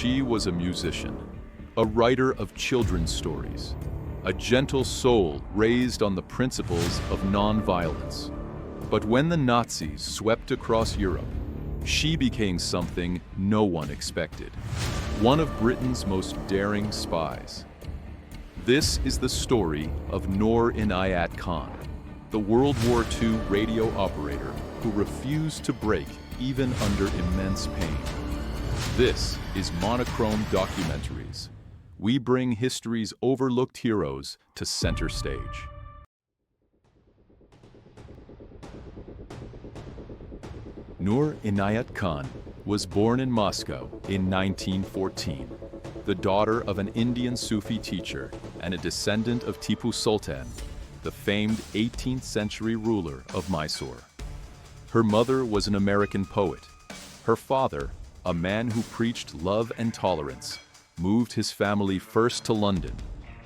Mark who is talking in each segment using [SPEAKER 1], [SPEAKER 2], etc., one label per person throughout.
[SPEAKER 1] She was a musician, a writer of children's stories, a gentle soul raised on the principles of nonviolence. But when the Nazis swept across Europe, she became something no one expected, one of Britain's most daring spies. This is the story of Noor Inayat Khan, the World War II radio operator who refused to break even under immense pain. This is Monochrome Documentaries. We bring history's overlooked heroes to center stage. Noor Inayat Khan was born in Moscow in 1914, the daughter of an Indian Sufi teacher and a descendant of Tipu Sultan, the famed 18th century ruler of Mysore. Her mother was an American poet. Her father, a man who preached love and tolerance, moved his family first to London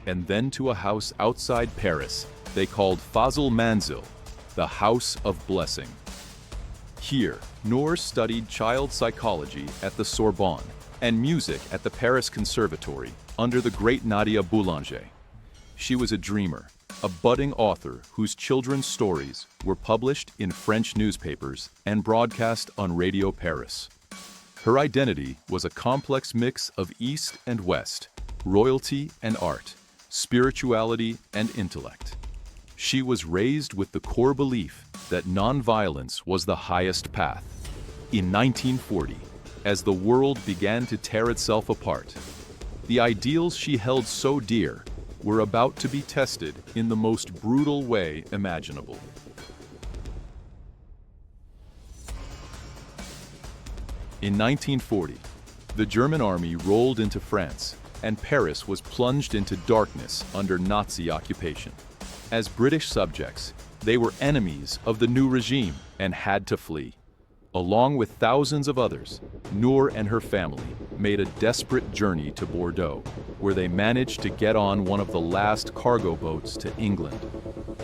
[SPEAKER 1] and then to a house outside Paris they called Fazl Manzil, the House of Blessing. Here, Noor studied child psychology at the Sorbonne and music at the Paris Conservatory under the great Nadia Boulanger. She was a dreamer, a budding author whose children's stories were published in French newspapers and broadcast on Radio Paris. Her identity was a complex mix of East and West, royalty and art, spirituality and intellect. She was raised with the core belief that nonviolence was the highest path. In 1940, as the world began to tear itself apart, the ideals she held so dear were about to be tested in the most brutal way imaginable. In 1940, the German army rolled into France, and Paris was plunged into darkness under Nazi occupation. As British subjects, they were enemies of the new regime and had to flee. Along with thousands of others, Noor and her family made a desperate journey to Bordeaux, where they managed to get on one of the last cargo boats to England.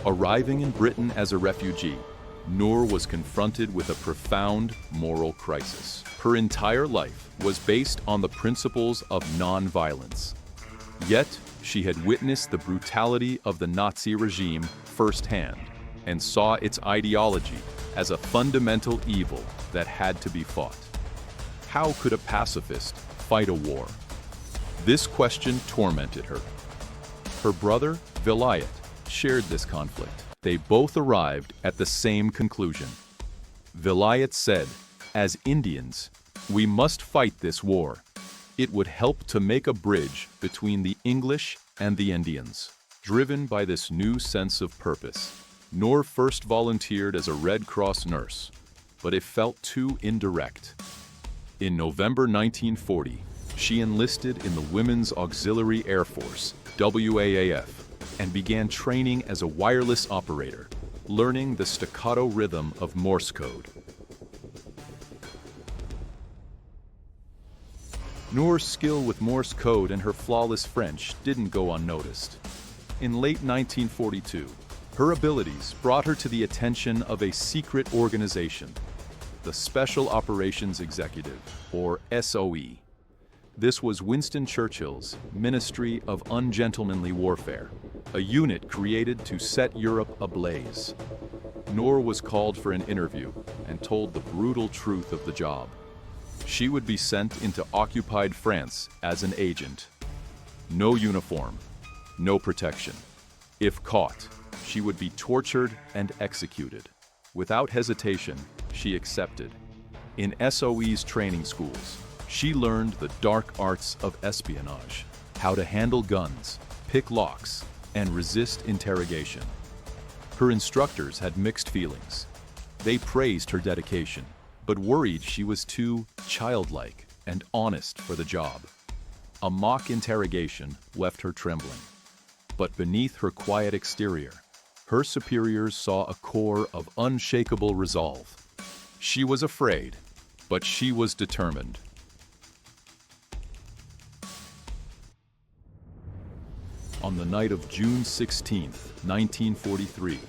[SPEAKER 1] Arriving in Britain as a refugee, Noor was confronted with a profound moral crisis. Her entire life was based on the principles of nonviolence. Yet, she had witnessed the brutality of the Nazi regime firsthand and saw its ideology as a fundamental evil that had to be fought. How could a pacifist fight a war? This question tormented her. Her brother, Vilayat, shared this conflict. They both arrived at the same conclusion. Vilayat said, "As Indians, we must fight this war. It would help to make a bridge between the English and the Indians." Driven by this new sense of purpose, Noor first volunteered as a Red Cross nurse, but it felt too indirect. In November 1940, she enlisted in the Women's Auxiliary Air Force, WAAF, and began training as a wireless operator, learning the staccato rhythm of Morse code. Noor's skill with Morse code and her flawless French didn't go unnoticed. In late 1942, her abilities brought her to the attention of a secret organization, the Special Operations Executive, or SOE. This was Winston Churchill's Ministry of Ungentlemanly Warfare, a unit created to set Europe ablaze. Noor was called for an interview and told the brutal truth of the job. She would be sent into occupied France as an agent. No uniform, no protection. If caught, she would be tortured and executed. Without hesitation, she accepted. In SOE's training schools, she learned the dark arts of espionage, how to handle guns, pick locks, and resist interrogation. Her instructors had mixed feelings. They praised her dedication, but worried she was too childlike and honest for the job. A mock interrogation left her trembling. But beneath her quiet exterior, her superiors saw a core of unshakable resolve. She was afraid, but she was determined. On the night of June 16, 1943,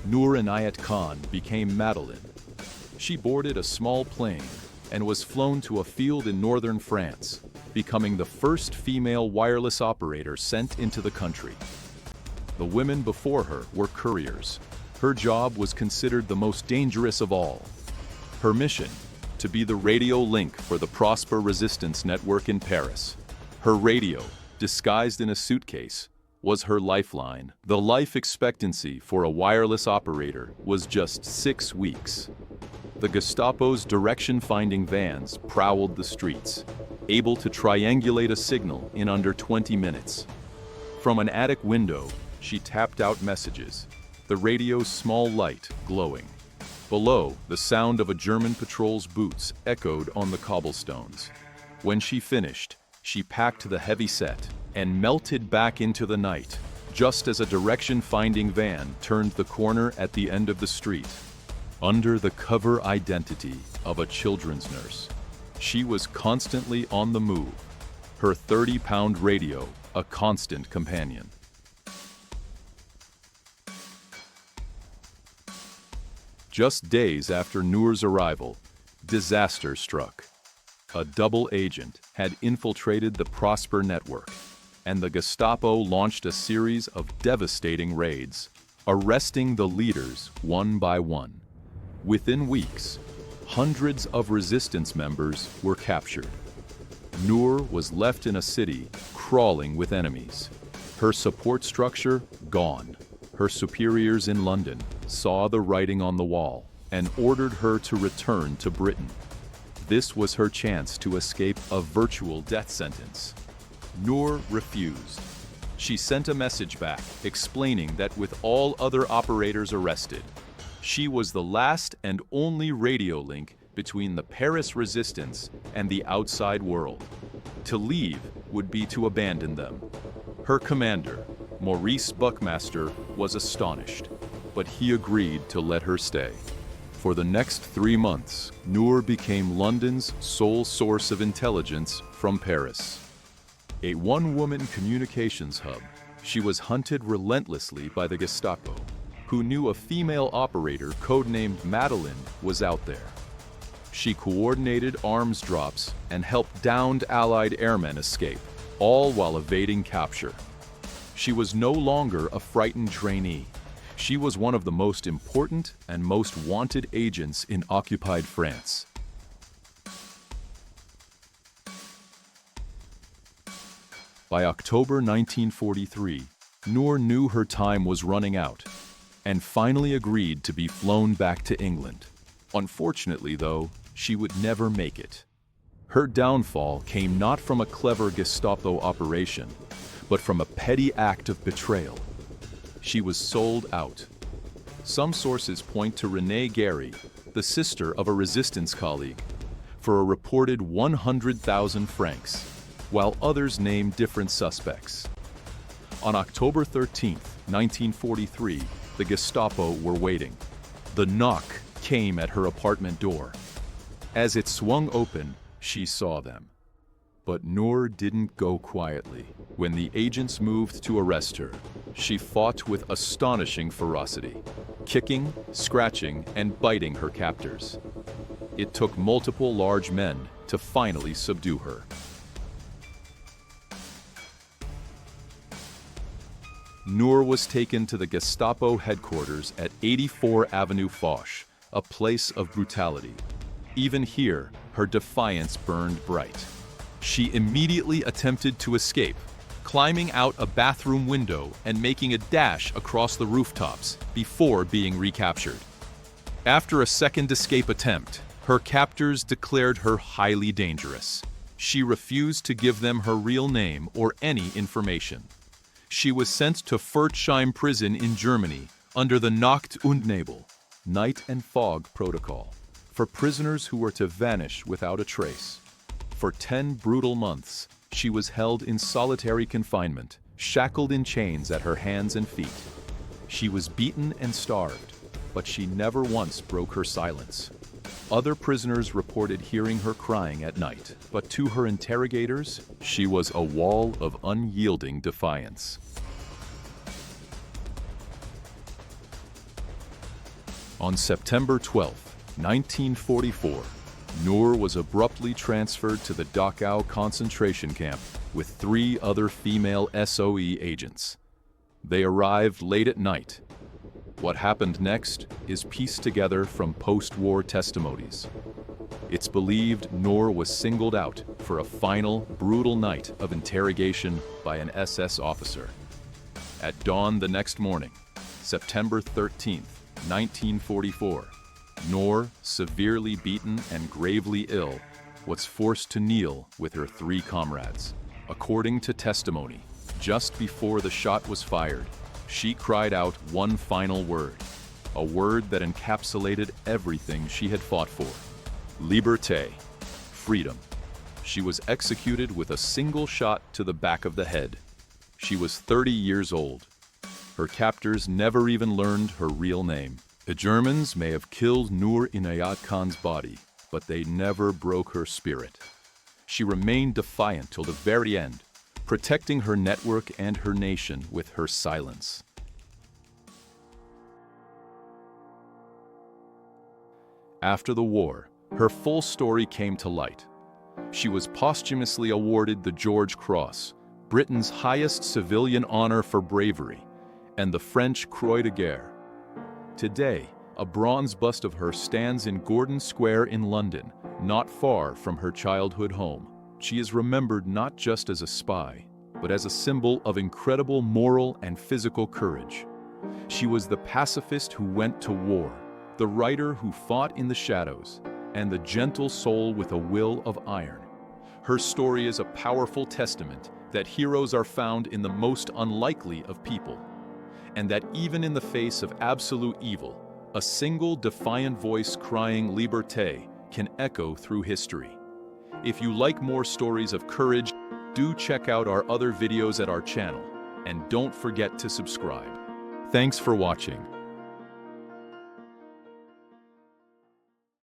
[SPEAKER 1] Noor Inayat Khan became Madeleine. She boarded a small plane and was flown to a field in northern France, becoming the first female wireless operator sent into the country. The women before her were couriers. Her job was considered the most dangerous of all. Her mission, to be the radio link for the Prosper resistance network in Paris. Her radio, disguised in a suitcase, was her lifeline. The life expectancy for a wireless operator was just 6 weeks. The Gestapo's direction-finding vans prowled the streets, able to triangulate a signal in under 20 minutes. From an attic window, she tapped out messages, the radio's small light glowing. Below, the sound of a German patrol's boots echoed on the cobblestones. When she finished, she packed the heavy set and melted back into the night, just as a direction-finding van turned the corner at the end of the street. Under the cover identity of a children's nurse, she was constantly on the move, her 30-pound radio a constant companion. Just days after Noor's arrival, disaster struck. A double agent had infiltrated the Prosper network, and the Gestapo launched a series of devastating raids, arresting the leaders one by one. Within weeks, hundreds of resistance members were captured. Noor was left in a city crawling with enemies. Her support structure gone. Her superiors in London saw the writing on the wall and ordered her to return to Britain. This was her chance to escape a virtual death sentence. Noor refused. She sent a message back explaining that with all other operators arrested, she was the last and only radio link between the Paris resistance and the outside world. To leave would be to abandon them. Her commander, Maurice Buckmaster, was astonished, but he agreed to let her stay. For the next 3 months, Noor became London's sole source of intelligence from Paris. A one-woman communications hub, she was hunted relentlessly by the Gestapo, who knew a female operator codenamed Madeleine was out there. She coordinated arms drops and helped downed Allied airmen escape, all while evading capture. She was no longer a frightened trainee. She was one of the most important and most wanted agents in occupied France. By October 1943, Noor knew her time was running out and finally agreed to be flown back to England. Unfortunately, though, she would never make it. Her downfall came not from a clever Gestapo operation, but from a petty act of betrayal. She was sold out. Some sources point to Renée Gary, the sister of a resistance colleague, for a reported 100,000 francs, while others name different suspects. On October 13, 1943, the Gestapo were waiting. The knock came at her apartment door. As it swung open, she saw them. But Noor didn't go quietly. When the agents moved to arrest her, she fought with astonishing ferocity, kicking, scratching, and biting her captors. It took multiple large men to finally subdue her. Noor was taken to the Gestapo headquarters at 84 Avenue Foch, a place of brutality. Even here, her defiance burned bright. She immediately attempted to escape, climbing out a bathroom window and making a dash across the rooftops before being recaptured. After a second escape attempt, her captors declared her highly dangerous. She refused to give them her real name or any information. She was sent to Pforzheim prison in Germany under the Nacht und Nebel, night and fog protocol, for prisoners who were to vanish without a trace. For 10 brutal months, she was held in solitary confinement, shackled in chains at her hands and feet. She was beaten and starved, but she never once broke her silence. Other prisoners reported hearing her crying at night, but to her interrogators, she was a wall of unyielding defiance. On September 12, 1944, Noor was abruptly transferred to the Dachau concentration camp with 3 other female SOE agents. They arrived late at night. What happened next is pieced together from post-war testimonies. It's believed Noor was singled out for a final, brutal night of interrogation by an SS officer. At dawn the next morning, September 13, 1944, Noor, severely beaten and gravely ill, was forced to kneel with her 3 comrades. According to testimony, just before the shot was fired, she cried out one final word, a word that encapsulated everything she had fought for. Liberté, freedom. She was executed with a single shot to the back of the head. She was 30 years old. Her captors never even learned her real name. The Germans may have killed Noor Inayat Khan's body, but they never broke her spirit. She remained defiant till the very end, protecting her network and her nation with her silence. After the war, her full story came to light. She was posthumously awarded the George Cross, Britain's highest civilian honor for bravery, and the French Croix de Guerre. Today, a bronze bust of her stands in Gordon Square in London, not far from her childhood home. She is remembered not just as a spy, but as a symbol of incredible moral and physical courage. She was the pacifist who went to war, the writer who fought in the shadows, and the gentle soul with a will of iron. Her story is a powerful testament that heroes are found in the most unlikely of people, and that even in the face of absolute evil, a single defiant voice crying Liberté can echo through history. If you like more stories of courage, do check out our other videos at our channel, and don't forget to subscribe. Thanks for watching.